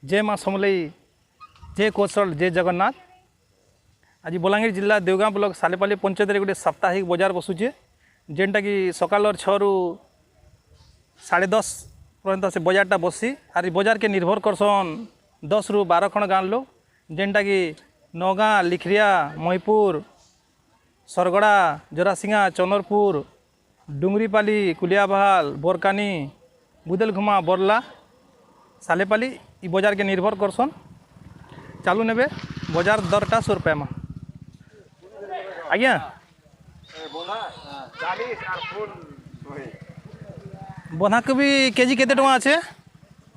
जय माँ समलई जय कौशल जय जगन्नाथ। आज बलांगीर जिला देवगाँ ब्लॉक सालेपाली पंचायत गोटे साप्ताहिक बजार बसुचे जेनटा कि सकाल 6 ରୁ 10:30 पर्यंत से बजारटा बसी आर बजार के निर्भर करसन 10 ରୁ 12 खण गाँव लोग जेनटा कि नौगाँ लिखरिया महिपुर सरगड़ा जरासिंगा चंदरपुर डुंगरीपाली कुलियाबहाल बोरकानी बुदेलघुमा बरला सालेपाली इ बजार के निर्भर करसन। चालू नेबे बजार दरटा 100 रुपया में आज्ञा बंधाकोबी केजी केते टका আছে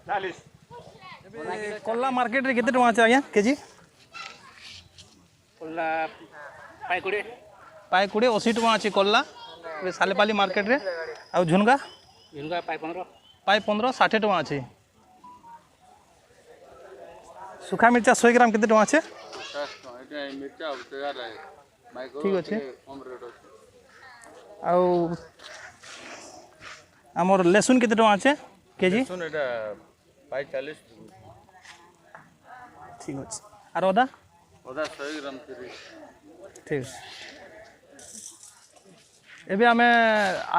40 कल्ला मार्केट रे केते टका আছে आज्ञा केजी कल्ला पाए 20 80 टका আছে कल्ला सालेपाली मार्केट रे आ झुनगा पाए 15 60 टका আছে। सुखा मिर्चा 100 ग्राम केते टका আছে ठीक अच्छे आमर लेसुन केते टका আছে केजी 40 ठीक अच्छे आर अदा 100 ग्राम ठीक एबे आमे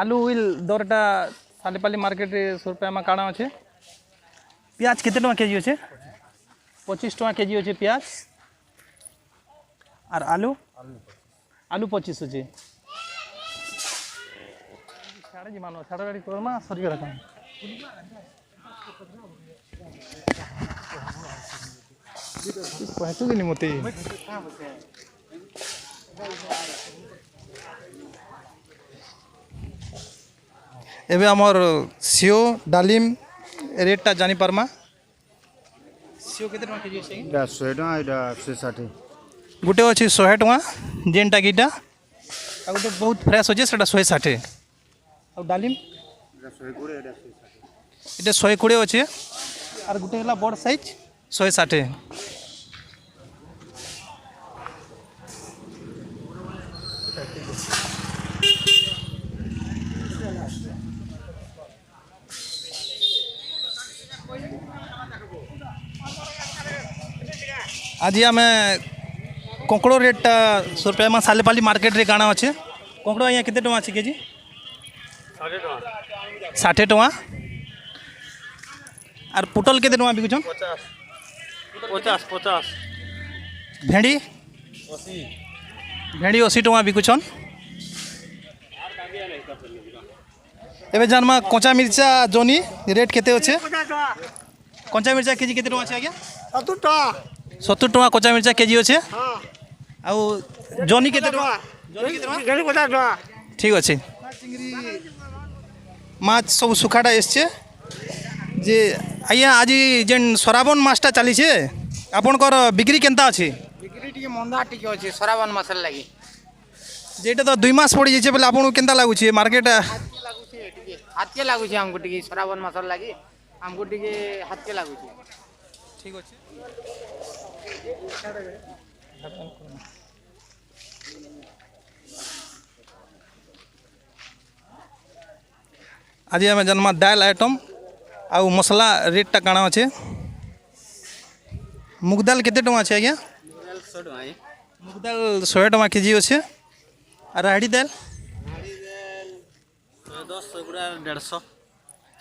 आलू हुइल दरटा सालेपाली मार्केट रे 100 रुपया में काଣା अच्छे। प्याज केते टका केजी अच्छे 25 टका केजी अच्छे प्याज और आलू आलू 25 अच्छे छाड़े जी मानो छाड़ा गाड़ी करमा सरी कर रखा पहुंचू कि नहीं मते एबे हमर सियो डालिम रेटटा जानी परमा सियो केते टका केजी छै 100 टका एटा 160 गुटे अच्छी 100 टका जेनटा कि इटा आ गुटे बहुत फ्रेश अच्छे सेटा 160 आ डालिम 120 इटा 120 अच्छे और गुटे हला बड़ साइज 160 आज आम कंकड़ रेटा 100 रुपया में सालेपाली मार्केट रे काଣା अच्छे कंकड़ अँ केते टका अच्छे केजी 60 टका और पुटल केते टका बिकुछन 50 भेंडी 80 टका बिकुछन। एबे जानमा कच्चा मिर्चा जोनी रेट केते अच्छे कच्चा मिर्चा केजी केते टका अच्छे आज्ञा 70 टका कच्चा मिर्चा केजी अच्छे आउ जोनी केते टका ठीक अच्छे माछ सब सुखाटा एसছে जे आज्ञा आज जेन श्रावण मासटा चली छे आपनकर बिक्री केनता अछि बिक्री टिके मंदा टिके अछि श्रावण मास लागि जेटा तो 2 मास पड़ी जाइछे बोले आपन केनता लागु छे मार्केट हाथ के लागु छे हमको टिके श्रावण मास लागि हमको टिके हाथ के लागु छे ठीक अच्छे आज आम जन्मा दाल आइटम आउ मसला रेटटा काଣା अच्छे मुग दाल केते टका अच्छे आज्ञा 100 टका मुग दाल 100 टका केजी अच्छे और राहड़ी दाल 110 150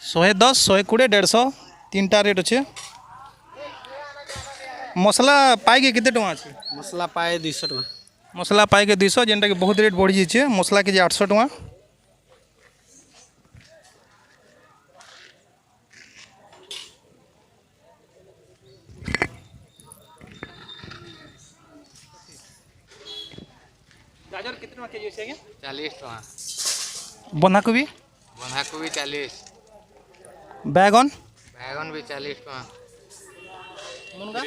110 120 150 तीनटा रेट अच्छे। मसला पाई के केते टका अच्छे मसला पाए 200 टका मसला पाई के 200 जेनटा कि बहुत रेट बढ़ी जाइए मसला केजी 800 टका गाजर कितने टका केजी अछि 40 टका बंधाकोबी 40 बैगन भी 40 टका मुनगा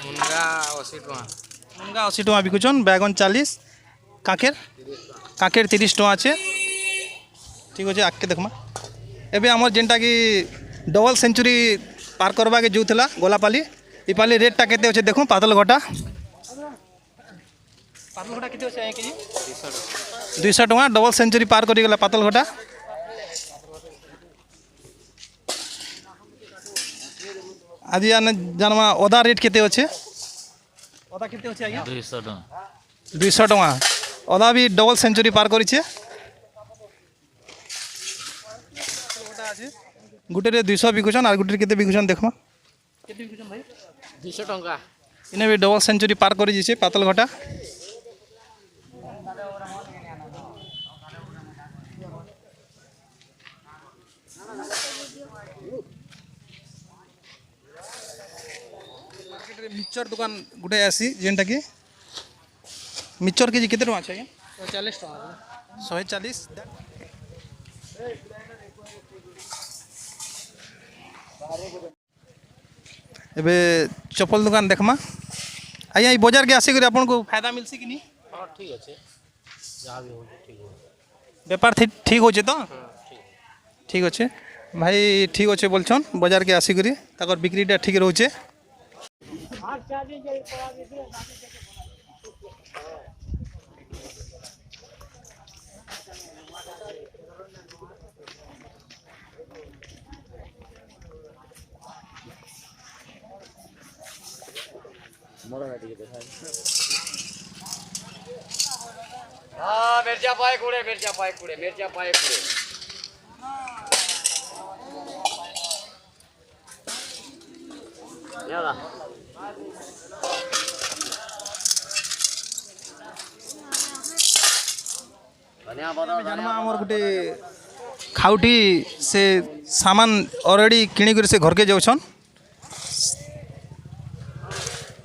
मुनगा 80 टका मुनगा 80 टका बिकुछन बैगन 40 काकेर 30 टका अच्छे ठीक अच्छे आके देखमा एबे हमर जेनटा कि डबल सेंचुरी पार करवा के जोथला गोलापाली इपाली रेटटा केते अच्छे देखो पातल घटा केते अच्छे केजी 200 टका डबल सेंचुरी पार करी गला पातल घटा आज आने जानमा अदा रेट केते अच्छे अदा केते अच्छे आज्ञा 200 टଙ୍କା 200 टଙ୍କା अदा भी डबल सेंचुरी पार करिछे गुटे 200 बिकुछन और गुटे केते बिकुछन देखमा केते बिकुछन भाई 200 टंका इने भी डबल सेंचुरी पार करि जिसे पातल घटा मिक्सचर दुकान गुटे आसी जेनटा कि मिक्सचर केजी केते टଙ୍କା छै 40 टंका 140 एबे चप्पल दुकान देखमा आज्ञा ई बाजार के आसिक आपन को फायदा मिलसी कि नहीं हां ठीक अछि जा भी हो ठीक हो व्यापार ठीक होचे तो ठीक अच्छे भाई ठीक अच्छे बोलछन बाजार के आसिक ताकर बिक्रीटा ठीक रोचे मिर्चा पाए कुड़े मिर्चा पाए कुड़े मिर्चा पाए कुड़े यादा जानमा हमर गुटे खाउटी से सामान ऑलरेडी किणी कर से घर के जाउछन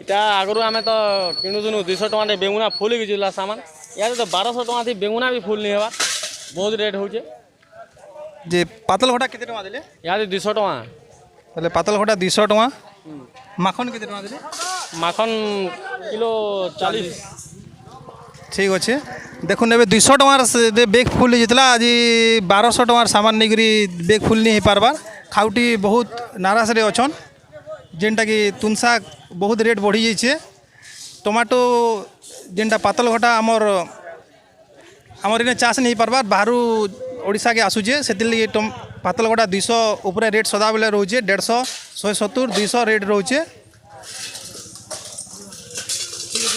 इटा आगु आम तो किणुनु 200 टଙ୍କା बेगुना फुल गला सामान या तो 1200 टଙ୍କା थी बेगुना भी फुल नहीं हेबार बहुत रेट होचे जे पातल घटा केते टଙ୍କା देले या 200 टଙ୍କା पहले पातल घटा 200 टଙ୍କା माखन केते टଙ୍କା देले माखन किलो 40 ठीक अच्छे देखुन ए 200 टଙ୍କାର बेग फुल जितला आज 1200 टଙ୍କାର सामान नहीं करी बेग फुल नहीं पारबार खाउटी बहुत नाराज रे अछन जेनटा कि तुनसा बहुत रेट बढ़ी जाइए टमाटो जेनटा पातल घटा आमर इने चाष नहीं पारबार बाहर ओडिशा के आसुचे से पातल घटा 200 ऊपर रेट सदा बेले रोचे 150 170 200 रेट रोचे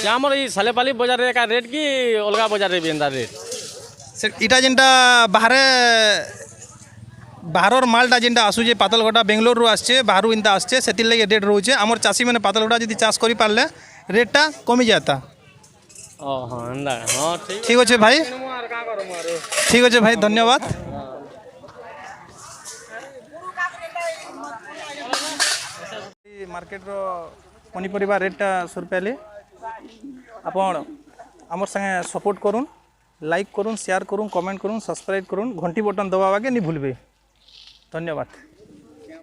आमर ये सालेपाली बाजार का रेट कि अलग बाजार भी एंता रेट से इटा जेनटा बाहर मालटा जेनटा आसुचे पातल घटा बेंगलोर रू आसचे बाहर इंता आसचे से लगे रेट रोचे आमर चाषी मैंने पातल घटा जब चाष कर पारे रेटा कमी जाता हाँ ठीक अच्छे भाई ठीक अच्छे भाई धन्यवाद मार्केट रो पनीपरिया रेटा 100 रुपया ले आपण आमर संगे सपोर्ट करूँ लाइक करूँ शेयर करूँ कमेंट करूँ सब्सक्राइब करूँ घंटी बटन दबावा के नहीं भूलबे धन्यवाद।